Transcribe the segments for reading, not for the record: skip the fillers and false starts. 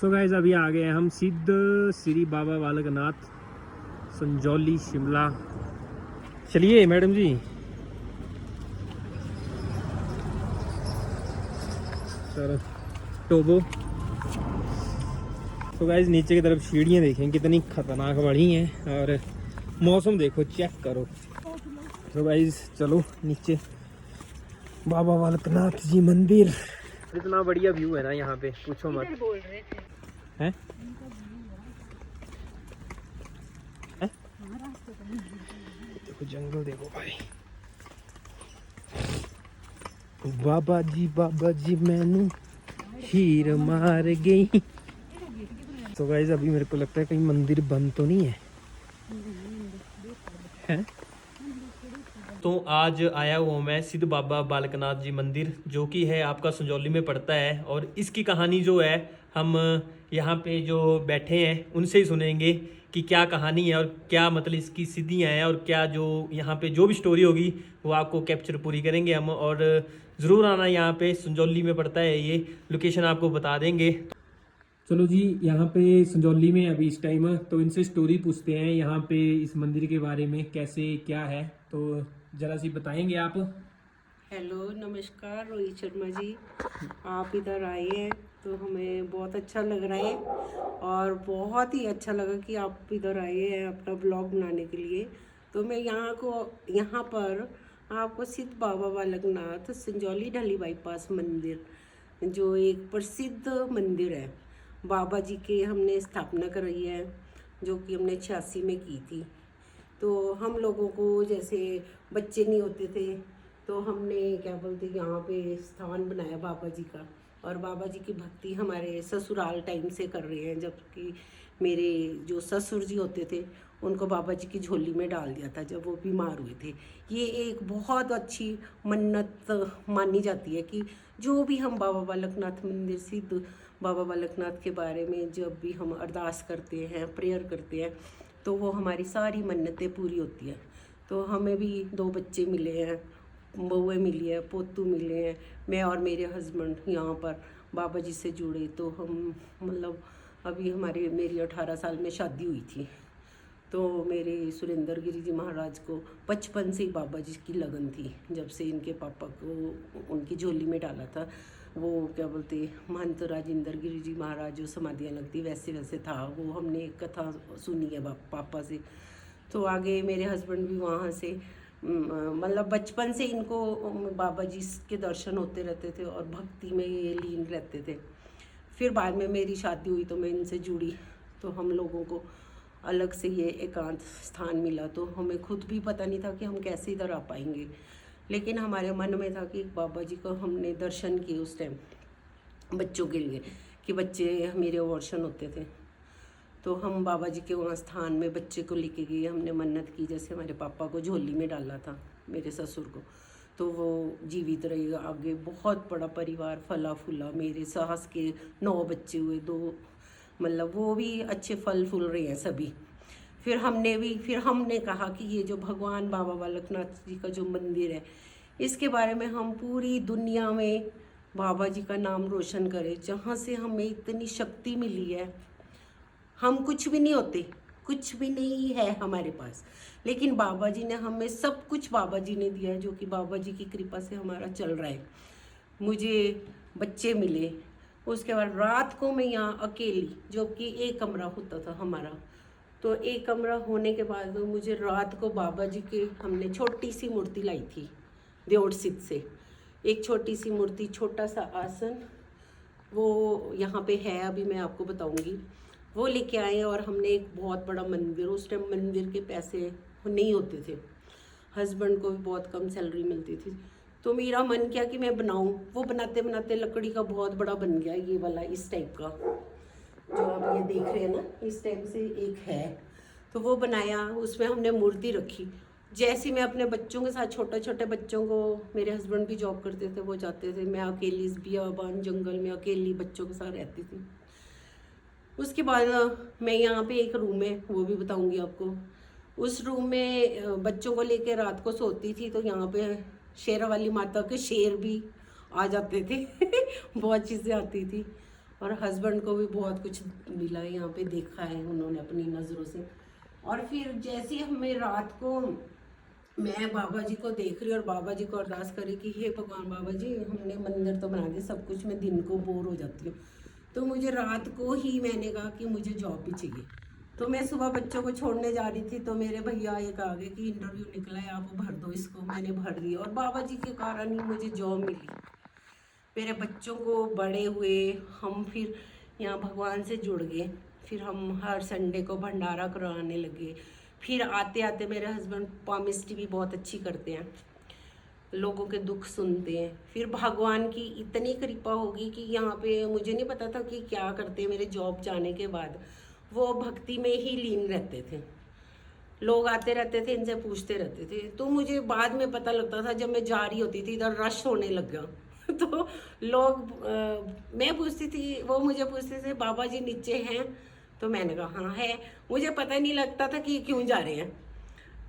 तो गाइस अभी आ गए हैं हम सिद्ध श्री बाबा बालकनाथ संजौली शिमला। चलिए मैडम जी। सर टोबो। तो गाइस नीचे की तरफ सीढ़ियाँ देखें कितनी खतरनाक बढ़ी हैं और मौसम देखो चेक करो। तो गाइस चलो नीचे बाबा बालकनाथ जी मंदिर। इतना बढ़िया व्यू है ना यहाँ पे, पूछो मत। बोल रहे थे हैं? देखो जंगल देखो भाई। बाबा जी मैनू हीर मार गई। तो गाइस अभी मेरे को लगता है कहीं मंदिर बंद तो नहीं है, हैं? तो आज आया हुआ मैं सिद्ध बाबा बालकनाथ जी मंदिर, जो कि है आपका संजौली में पड़ता है। और इसकी कहानी जो है हम यहाँ पे जो बैठे हैं उनसे ही सुनेंगे कि क्या कहानी है और क्या मतलब इसकी सिद्धियाँ हैं और क्या जो यहाँ पे जो भी स्टोरी होगी वो आपको कैप्चर पूरी करेंगे हम। और ज़रूर आना, यहाँ पे संजौली में पड़ता है, ये लोकेशन आपको बता देंगे। चलो जी, यहाँ पे संजौली में अभी इस टाइम तो इनसे स्टोरी पूछते हैं यहाँ पे इस मंदिर के बारे में, कैसे क्या है, तो जरा सी बताएंगे आप। हेलो नमस्कार रोहित शर्मा जी, आप इधर आए हैं तो हमें बहुत अच्छा लग रहा है और बहुत ही अच्छा लगा कि आप इधर आए हैं अपना ब्लॉग बनाने के लिए। तो मैं यहाँ पर आपको सिद्ध बाबा बालकनाथ संजौली ढली बाईपास मंदिर, जो एक प्रसिद्ध मंदिर है, बाबा जी के हमने स्थापना कराई है, जो कि हमने 86 में की थी। तो हम लोगों को जैसे बच्चे नहीं होते थे तो हमने क्या बोलते यहाँ पे स्थान बनाया बाबा जी का, और बाबा जी की भक्ति हमारे ससुराल टाइम से कर रहे हैं। जबकि मेरे जो ससुर जी होते थे उनको बाबा जी की झोली में डाल दिया था जब वो बीमार हुए थे। ये एक बहुत अच्छी मन्नत मानी जाती है कि जो भी हम बाबा बालकनाथ मंदिर सिद्ध बाबा बालकनाथ के बारे में जब भी हम अरदास करते हैं, प्रेयर करते हैं, तो वो हमारी सारी मन्नतें पूरी होती है। तो हमें भी 2 बच्चे मिले हैं, बहुएँ मिली है, पोतू मिले हैं। मैं और मेरे हस्बैंड यहाँ पर बाबा जी से जुड़े, तो हम मतलब अभी मेरी 18 साल में शादी हुई थी। तो मेरे सुरेंद्र गिरी जी महाराज को बचपन से ही बाबा जी की लगन थी। जब से इनके पापा को उनकी झोली में डाला था, वो क्या बोलते महंत राजेंद्र गिरी जी महाराज जो समाधियाँ लगती वैसे वैसे था। वो हमने एक कथा सुनी है पापा से। तो आगे मेरे हस्बैंड भी वहाँ से मतलब बचपन से इनको बाबा जी के दर्शन होते रहते थे और भक्ति में ये लीन रहते थे। फिर बाद में मेरी शादी हुई तो मैं इनसे जुड़ी, तो हम लोगों को अलग से ये एकांत स्थान मिला। तो हमें खुद भी पता नहीं था कि हम कैसे इधर आ पाएंगे, लेकिन हमारे मन में था कि बाबा जी को हमने दर्शन किए उस टाइम बच्चों के लिए, कि बच्चे मेरे अबॉर्शन होते थे। तो हम बाबा जी के वहाँ स्थान में बच्चे को लेके गए, हमने मन्नत की। जैसे हमारे पापा को झोली में डाला था मेरे ससुर को, तो वो जीवित रहे। आगे बहुत बड़ा परिवार फला फूला, मेरे सास के 9 बच्चे हुए, 2 मतलब वो भी अच्छे फल फूल रहे हैं सभी। फिर हमने कहा कि ये जो भगवान बाबा बालकनाथ जी का जो मंदिर है, इसके बारे में हम पूरी दुनिया में बाबा जी का नाम रोशन करें, जहाँ से हमें इतनी शक्ति मिली है। हम कुछ भी नहीं होते, कुछ भी नहीं है हमारे पास, लेकिन बाबा जी ने हमें सब कुछ बाबा जी ने दिया है, जो कि बाबा जी की कृपा से हमारा चल रहा है। मुझे बच्चे मिले, उसके बाद रात को मैं यहाँ अकेली, जो कि एक कमरा होता था हमारा, तो एक कमरा होने के बाद मुझे रात को बाबा जी के हमने छोटी सी मूर्ति लाई थी देवड़ सिद्ध से, एक छोटी सी मूर्ति, छोटा सा आसन, वो यहाँ पे है, अभी मैं आपको बताऊंगी। वो लेके आए और हमने एक बहुत बड़ा मंदिर, उस टाइम मंदिर के पैसे नहीं होते थे, हस्बैंड को भी बहुत कम सैलरी मिलती थी। तो मेरा मन किया कि मैं बनाऊं। वो बनाते बनाते लकड़ी का बहुत बड़ा बन गया, ये वाला इस टाइप का जो आप ये देख रहे हैं ना, इस टाइप से एक है। तो वो बनाया, उसमें हमने मूर्ति रखी। जैसे मैं अपने बच्चों के साथ, छोटे छोटे बच्चों को, मेरे हस्बैंड भी जॉब करते थे, वो जाते थे, मैं अकेली इस बियाबान जंगल में अकेली बच्चों के साथ रहती थी। उसके बाद मैं यहाँ पे एक रूम है, वो भी बताऊंगी आपको। उस रूम में बच्चों को लेके रात को सोती थी, तो यहाँ पे शेरा वाली माता के शेर भी आ जाते थे बहुत चीज़ें आती थी। और हस्बैंड को भी बहुत कुछ मिला है यहाँ पे, देखा है उन्होंने अपनी नज़रों से। और फिर जैसे हमें रात को मैं बाबा जी को देख रही और बाबा जी को अरदास करी कि हे भगवान बाबा जी, हमने मंदिर तो बना दिया सब कुछ, मैं दिन को बोर हो जाती हूँ, तो मुझे रात को ही मैंने कहा कि मुझे जॉब भी चाहिए। तो मैं सुबह बच्चों को छोड़ने जा रही थी, तो मेरे भैया एक आ गए कि इंटरव्यू निकला है, आप भर दो इसको। मैंने भर दिया और बाबा जी के कारण ही मुझे जॉब मिली। मेरे बच्चों को बड़े हुए, हम फिर यहाँ भगवान से जुड़ गए। फिर हम हर संडे को भंडारा कराने लगे। फिर आते आते मेरे हस्बैंड पामिस्ट्री भी बहुत अच्छी करते हैं, लोगों के दुख सुनते हैं। फिर भगवान की इतनी कृपा होगी कि यहाँ पे मुझे नहीं पता था कि क्या करते हैं। मेरे जॉब जाने के बाद वो भक्ति में ही लीन रहते थे, लोग आते रहते थे, इनसे पूछते रहते थे। तो मुझे बाद में पता लगता था, जब मैं जा रही होती थी इधर रश होने लग गया तो लोग मैं पूछती थी, वो मुझे पूछते थे बाबा जी नीचे हैं? तो मैंने कहा हाँ है। मुझे पता नहीं लगता था कि क्यों जा रहे हैं।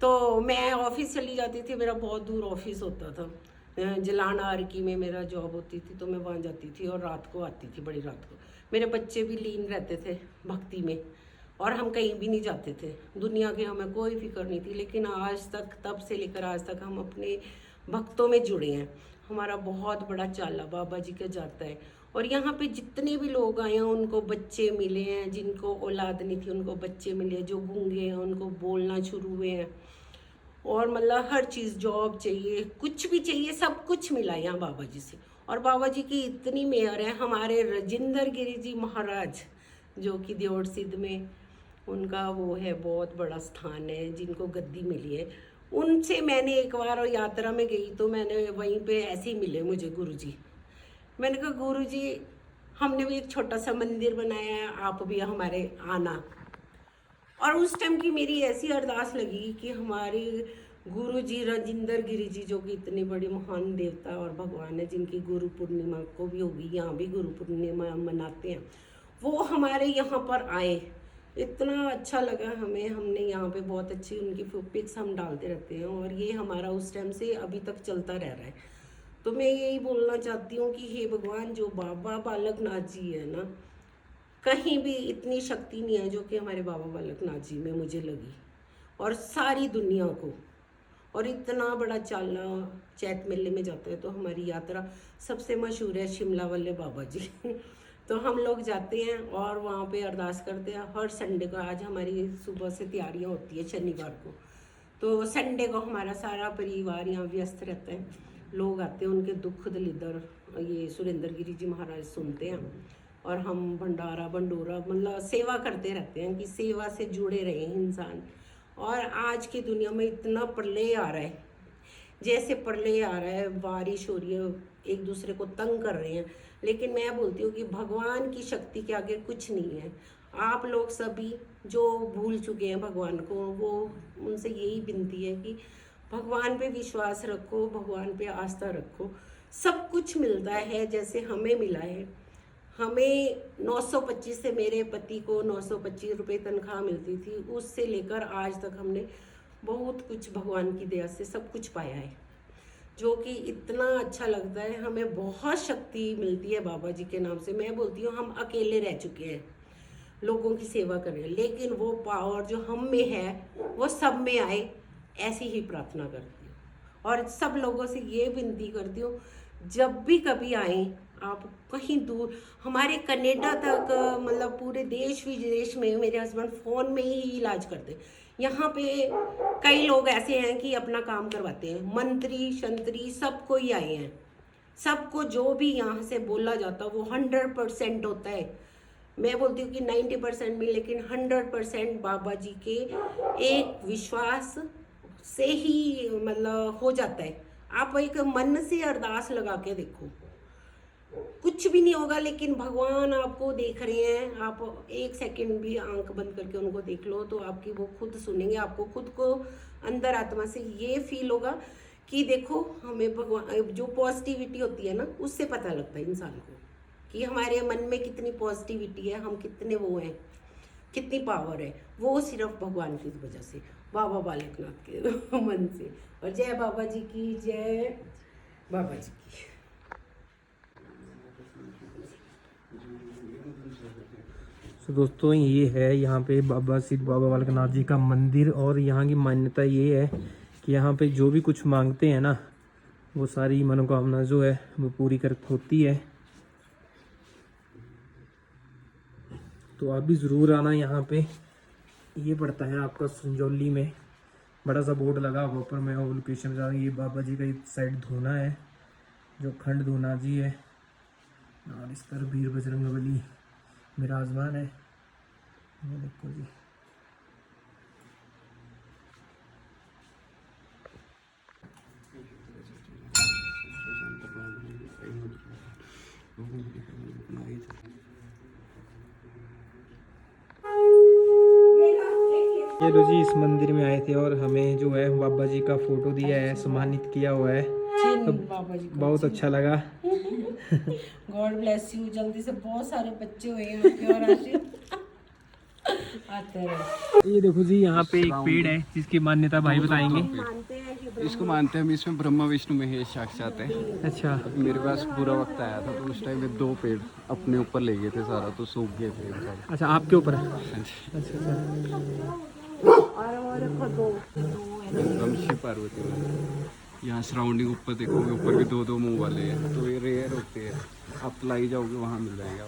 तो मैं ऑफिस चली जाती थी, मेरा बहुत दूर ऑफिस होता था, जलाना आरकी में मेरा जॉब होती थी, तो मैं वहाँ जाती थी और रात को आती थी, बड़ी रात को। मेरे बच्चे भी लीन रहते थे भक्ति में और हम कहीं भी नहीं जाते थे, दुनिया की हमें कोई फिक्र नहीं थी। लेकिन आज तक, तब से लेकर आज तक हम अपने भक्तों में जुड़े हैं। हमारा बहुत बड़ा चाला बाबा जी का जाता है। और यहाँ पे जितने भी लोग आए हैं उनको बच्चे मिले हैं, जिनको औलाद नहीं थी उनको बच्चे मिले, जो गूंगे हैं उनको बोलना शुरू हुए हैं। और मतलब हर चीज़, जॉब चाहिए, कुछ भी चाहिए, सब कुछ मिला यहाँ बाबा जी से। और बाबा जी की इतनी मेहर है। हमारे राजेंद्र गिरी जी महाराज जो कि देवड़ सिद्ध में उनका वो है, बहुत बड़ा स्थान है, जिनको गद्दी मिली है। उनसे मैंने एक बार यात्रा में गई तो मैंने वहीं पे ऐसे ही मिले मुझे गुरुजी। मैंने कहा गुरुजी, हमने भी एक छोटा सा मंदिर बनाया है, आप भी हमारे आना। और उस टाइम की मेरी ऐसी अरदास लगी कि हमारे गुरु जी राजेंद्र गिरी जी, जो कि इतनी बड़ी महान देवता और भगवान है, जिनकी गुरु पूर्णिमा को भी होगी, यहाँ भी गुरु पूर्णिमा मनाते हैं, वो हमारे यहाँ पर आए। इतना अच्छा लगा हमें। हमने यहाँ पे बहुत अच्छी उनकी पिक्स हम डालते रहते हैं और ये हमारा उस टाइम से अभी तक चलता रह रहा है। तो मैं यही बोलना चाहती हूँ कि हे भगवान, जो बाबा बालकनाथ जी है ना, कहीं भी इतनी शक्ति नहीं है जो कि हमारे बाबा बालकनाथ जी में मुझे लगी, और सारी दुनिया को। और इतना बड़ा चाला चैत मेले में जाता है। तो हमारी यात्रा सबसे मशहूर है शिमला वाले बाबा जी तो हम लोग जाते हैं और वहाँ पे अरदास करते हैं हर संडे को। आज हमारी सुबह से तैयारियाँ होती है शनिवार को, तो संडे को हमारा सारा परिवार यहाँ व्यस्त रहता है। लोग आते हैं, उनके दुख दलिदर ये सुरेंद्र गिरी जी महाराज सुनते हैं और हम भंडारा भंडोरा मतलब सेवा करते रहते हैं कि सेवा से जुड़े रहे इंसान। और आज की दुनिया में इतना प्रलय आ रहा है, जैसे प्रलय आ रहा है, बारिश हो रही है, एक दूसरे को तंग कर रहे हैं, लेकिन मैं बोलती हूँ कि भगवान की शक्ति के आगे कुछ नहीं है। आप लोग सभी जो भूल चुके हैं भगवान को, वो उनसे यही विनती है कि भगवान पे विश्वास रखो, भगवान पे आस्था रखो, सब कुछ मिलता है। जैसे हमें मिला है, हमें 925 से मेरे पति को 925 रुपये तनख्वाह मिलती थी, उससे लेकर आज तक हमने बहुत कुछ भगवान की दया से सब कुछ पाया है, जो कि इतना अच्छा लगता है। हमें बहुत शक्ति मिलती है बाबा जी के नाम से। मैं बोलती हूँ हम अकेले रह चुके हैं, लोगों की सेवा कर रहे हैं, लेकिन वो पावर जो हम में है वो सब में आए, ऐसी ही प्रार्थना करती हूँ। और सब लोगों से ये विनती करती हूँ, जब भी कभी आए आप कहीं दूर, हमारे कनाडा तक मतलब पूरे देश विदेश में मेरे हस्बैंड फ़ोन में ही इलाज करते हैं। यहाँ पे कई लोग ऐसे हैं कि अपना काम करवाते हैं, मंत्री शंत्री सब कोई आए हैं, सबको जो भी यहाँ से बोला जाता है वो 100% होता है। मैं बोलती हूँ कि 90% भी, लेकिन 100% बाबा जी के एक विश्वास से ही मतलब हो जाता है। आप एक मन से अरदास लगा के देखो, कुछ भी नहीं होगा, लेकिन भगवान आपको देख रहे हैं। आप एक सेकंड भी आंख बंद करके उनको देख लो तो आपकी वो खुद सुनेंगे। आपको खुद को अंदर आत्मा से ये फील होगा कि देखो, हमें भगवान जो पॉजिटिविटी होती है ना, उससे पता लगता है इंसान को कि हमारे मन में कितनी पॉजिटिविटी है, हम कितने वो हैं, कितनी पावर है। वो सिर्फ भगवान की वजह से, बाबा बालकनाथ के मन से। और जय बाबा जी की जय, बाबा जी की। तो दोस्तों ये है यहाँ पे बाबा सिद्ध बाबा बालकनाथ जी का मंदिर। और यहाँ की मान्यता ये है कि यहाँ पे जो भी कुछ मांगते हैं ना, वो सारी मनोकामना जो है वो पूरी कर होती है। तो आप भी ज़रूर आना यहाँ पे। ये पड़ता है आपका संजौली में, बड़ा सा बोर्ड लगा हुआ ऊपर। मैं वो लोकेशन बता रहा हूँ। ये बाबा जी का इस साइड धूना है, जो खंड धूना जी है, और इस तरफ वीर बजरंगबली विराजमान है। ये देखो जी। ये लो जी, इस मंदिर में आए थे और हमें जो है बाबा जी का फोटो दिया है, सम्मानित किया हुआ है। तो बाबा जी बहुत अच्छा लगा। God bless you. जल्दी से बहुत सारे बच्चे हुए हैं आपके और आशीष आते रहे। ये देखो जी, यहाँ पे एक पेड़ है जिसकी मान्यता भाई बताएंगे। मानते हैं कि इसको मानते हैं हम, इसमें ब्रह्मा विष्णु महेश साक्षात है। अच्छा। मेरे पास बुरा वक्त आया था तो उस टाइम में 2 पेड़ अपने ऊपर ले गए थे, सारा तो सूख गए थे सारे। अच्छा, आपके ऊपर है? अच्छा अच्छा। और दो एकदम शिव पार्वती वाले। यहाँ सराउंडिंग ऊपर देखोगे, ऊपर भी 2-2 मुंह वाले हैं, तो ये रेयर होते हैं। आप लाई जाओगे वहाँ मिल जाएगा।